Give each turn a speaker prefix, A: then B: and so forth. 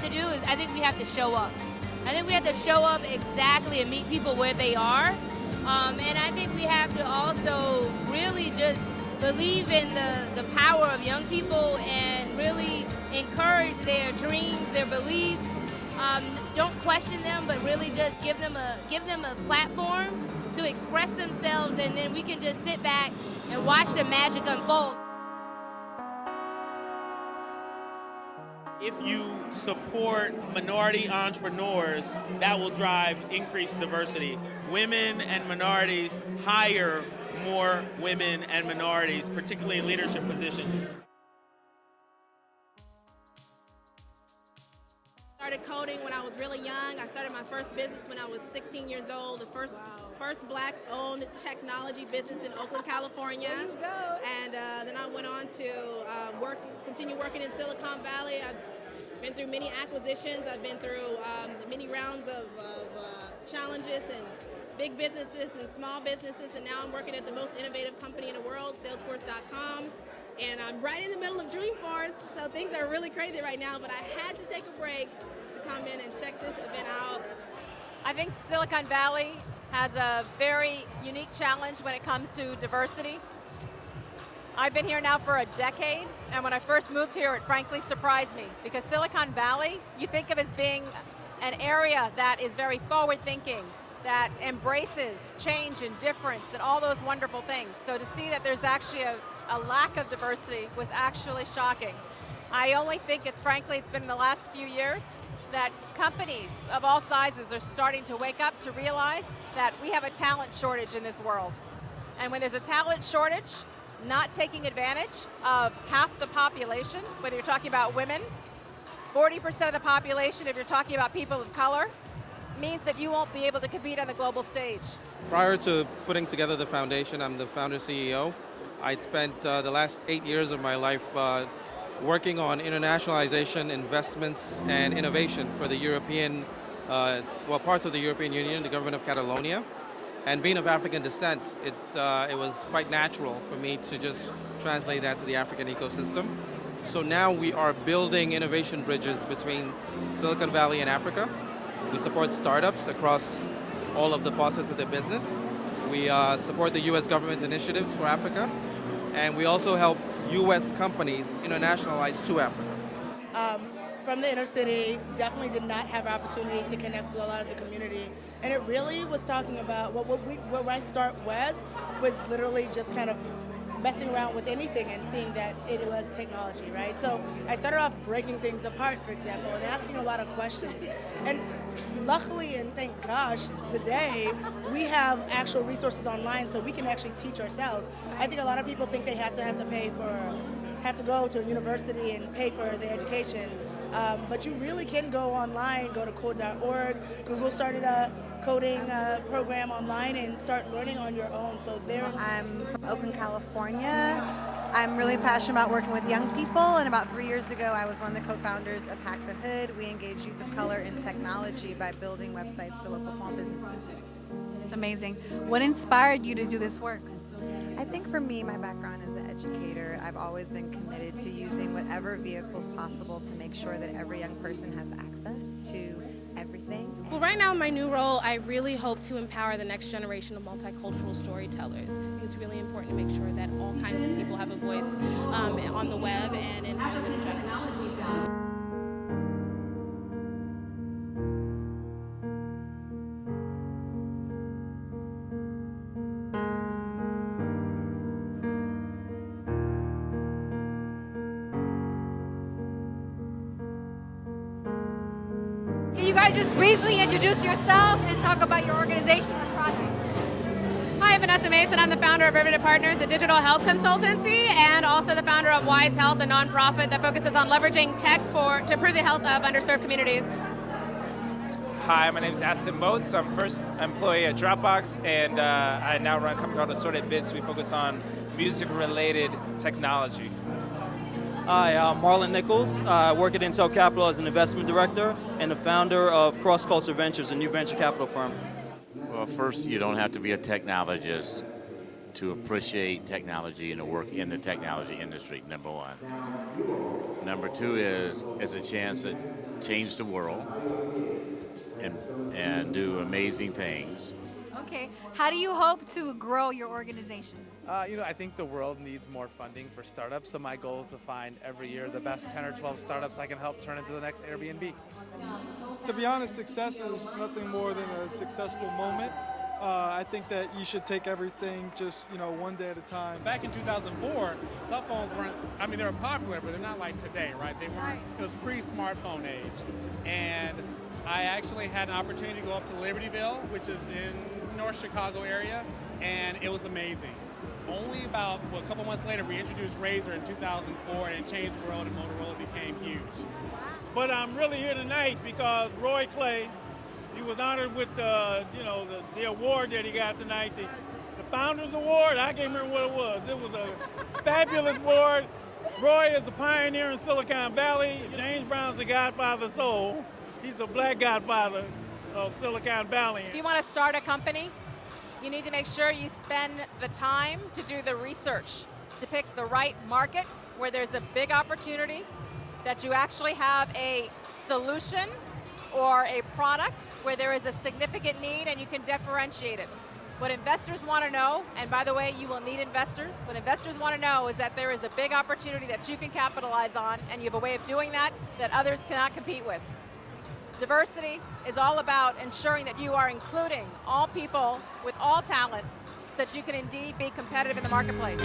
A: to do is I think we have to show up. I think we have to show up exactly and meet people where they are. And I think we have to also really just believe in the power of young people and really encourage their dreams, their beliefs. Don't question them, but really just give them a platform to express themselves, and then we can just sit back and watch the magic unfold.
B: If you support minority entrepreneurs, that will drive increased diversity. Women and minorities hire more women and minorities, particularly in leadership positions.
C: I started coding when I was really young. I started my first business when I was 16 years old, the first black-owned technology business in Oakland, California.
D: There you go.
C: And then I went on to continue working in Silicon Valley. I've been through many acquisitions. I've been through many rounds of challenges and big businesses and small businesses, and now I'm working at the most innovative company in the world, Salesforce.com. And I'm right in the middle of Dreamforce, so things are really crazy right now, but I had to take a break to come in and check this event out.
D: I think Silicon Valley has a very unique challenge when it comes to diversity. I've been here now for a decade, and when I first moved here, it frankly surprised me, because Silicon Valley, you think of as being an area that is very forward-thinking, that embraces change and difference and all those wonderful things. So to see that there's actually a lack of diversity was actually shocking. I only think it's been in the last few years that companies of all sizes are starting to wake up to realize that we have a talent shortage in this world. And when there's a talent shortage, not taking advantage of half the population, whether you're talking about women, 40% of the population if you're talking about people of color, means that you won't be able to compete on the global stage.
E: Prior to putting together the foundation, I'm the founder CEO. I'd spent the last 8 years of my life working on internationalization, investments, and innovation for the European, parts of the European Union, the government of Catalonia. And being of African descent, it was quite natural for me to just translate that to the African ecosystem. So now we are building innovation bridges between Silicon Valley and Africa. We support startups across all of the facets of their business. We support the US government initiatives for Africa. And we also help US companies internationalize to Africa.
F: From the inner city, definitely did not have an opportunity to connect with a lot of the community. And it really was talking about, where I start was literally just kind of messing around with anything and seeing that it was technology, right? So I started off breaking things apart, for example, and asking a lot of questions. And luckily, and thank gosh, today we have actual resources online so we can actually teach ourselves. I think a lot of people think they have to go to a university and pay for the education. But you really can go online, go to code.org. Google started a coding program online and start learning on your own. So
G: I'm from Oakland, California. I'm really passionate about working with young people, and about 3 years ago I was one of the co-founders of Hack the Hood. We engage youth of color in technology by building websites for local small businesses.
H: It's amazing. What inspired you to do this work?
G: I think for me, my background as an educator, I've always been committed to using whatever vehicles possible to make sure that every young person has access to everything.
I: Well, right now in my new role, I really hope to empower the next generation of multicultural storytellers. I think it's really important to make sure that all kinds of people have a voice on the web and in Hollywood in general.
H: Can you guys just briefly introduce yourself and talk about your organization and project?
J: Hi, I'm Vanessa Mason. I'm the founder of Riveted Partners, a digital health consultancy, and also the founder of Wise Health, a nonprofit that focuses on leveraging tech to improve the health of underserved communities.
K: Hi, my name is Aston Boats. I'm first employee at Dropbox, and I now run a company called Assorted Bits. We focus on music-related technology.
L: Hi, I'm Marlon Nichols. I work at Intel Capital as an investment director and the founder of Cross Culture Ventures, a new venture capital firm.
M: Well, first, you don't have to be a technologist to appreciate technology and to work in the technology industry, number one. Number two is it's a chance to change the world and do amazing things.
H: Okay. How do you hope to grow your organization?
N: I think the world needs more funding for startups, so my goal is to find every year the best 10 or 12 startups I can help turn into the next Airbnb.
O: To be honest, success is nothing more than a successful moment. I think that you should take everything just, one day at a time.
P: Back in 2004, cell phones weren't, they were popular, but they're not like today, right? They weren't, it was pre-smartphone age. And I actually had an opportunity to go up to Libertyville, which is in North Chicago area, and it was amazing. Only about a couple months later, we introduced Razr in 2004, and it changed the world, and Motorola became huge.
Q: But I'm really here tonight because Roy Clay, he was honored with the award that he got tonight, the Founders Award. I can't remember what it was. It was a fabulous award. Roy is a pioneer in Silicon Valley. James Brown's the godfather of soul. He's the black godfather of Silicon Valley.
D: If you want to start a company, you need to make sure you spend the time to do the research, to pick the right market where there's a big opportunity, that you actually have a solution or a product where there is a significant need and you can differentiate it. What investors want to know, and by the way, you will need investors, what investors want to know is that there is a big opportunity that you can capitalize on, and you have a way of doing that that others cannot compete with. Diversity is all about ensuring that you are including all people with all talents so that you can indeed be competitive in the marketplace.